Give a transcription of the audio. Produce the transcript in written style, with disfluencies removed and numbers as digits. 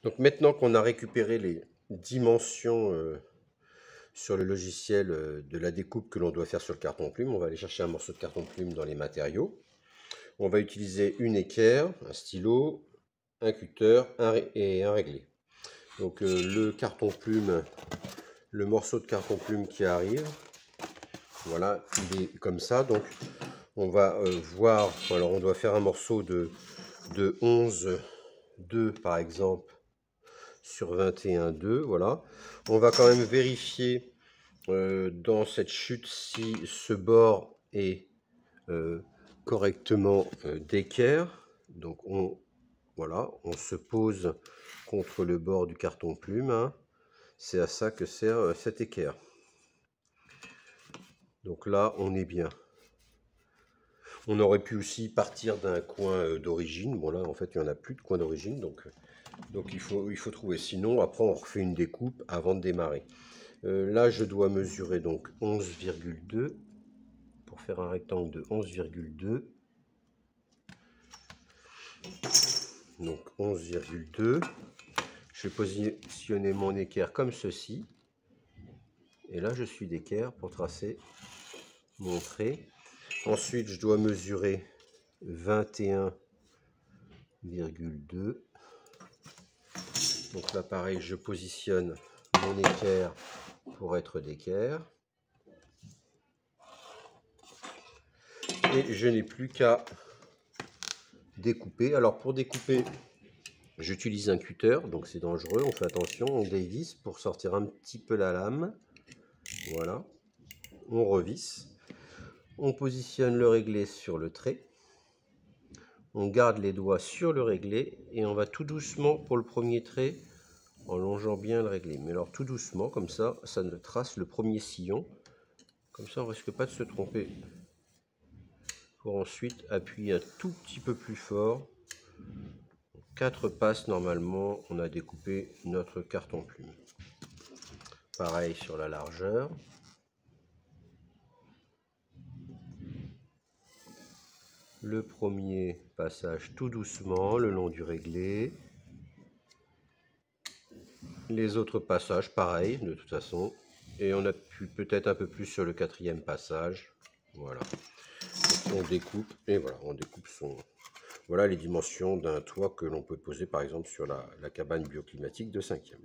Donc maintenant qu'on a récupéré les dimensions sur le logiciel de la découpe que l'on doit faire sur le carton plume, on va aller chercher un morceau de carton plume dans les matériaux. On va utiliser une équerre, un stylo, un cutter et un réglé. Donc le carton plume, le morceau de carton plume qui arrive, voilà, il est comme ça. Donc on va voir, alors on doit faire un morceau de 11,2 par exemple sur 21,2, voilà. On va quand même vérifier dans cette chute si ce bord est correctement d'équerre. Donc voilà, on se pose contre le bord du carton plume, hein. C'est à ça que sert cet équerre. Donc là, on est bien. On aurait pu aussi partir d'un coin d'origine. Bon là, en fait, il n'y en a plus de coin d'origine, donc il faut trouver. Sinon, après, on refait une découpe avant de démarrer. Là, je dois mesurer donc 11,2 pour faire un rectangle de 11,2. Donc 11,2. Je vais positionner mon équerre comme ceci. Et là, je suis d'équerre pour tracer mon trait. Ensuite, je dois mesurer 21,2. Donc là, pareil, je positionne mon équerre pour être d'équerre. Et je n'ai plus qu'à découper. Alors pour découper, j'utilise un cutter, donc c'est dangereux, on fait attention, on dévisse pour sortir un petit peu la lame. Voilà, on revisse. On positionne le réglé sur le trait. On garde les doigts sur le réglé et on va tout doucement pour le premier trait en longeant bien le réglé. Mais alors tout doucement, comme ça, ça ne trace le premier sillon. Comme ça, on risque pas de se tromper. Pour ensuite appuyer un tout petit peu plus fort. 4 passes, normalement, on a découpé notre carton plume. Pareil sur la largeur. Le premier passage tout doucement le long du réglé. Les autres passages pareil de toute façon. Et on appuie peut-être un peu plus sur le quatrième passage. Voilà. Donc on découpe et voilà, on découpe voilà les dimensions d'un toit que l'on peut poser par exemple sur la cabane bioclimatique de 5e.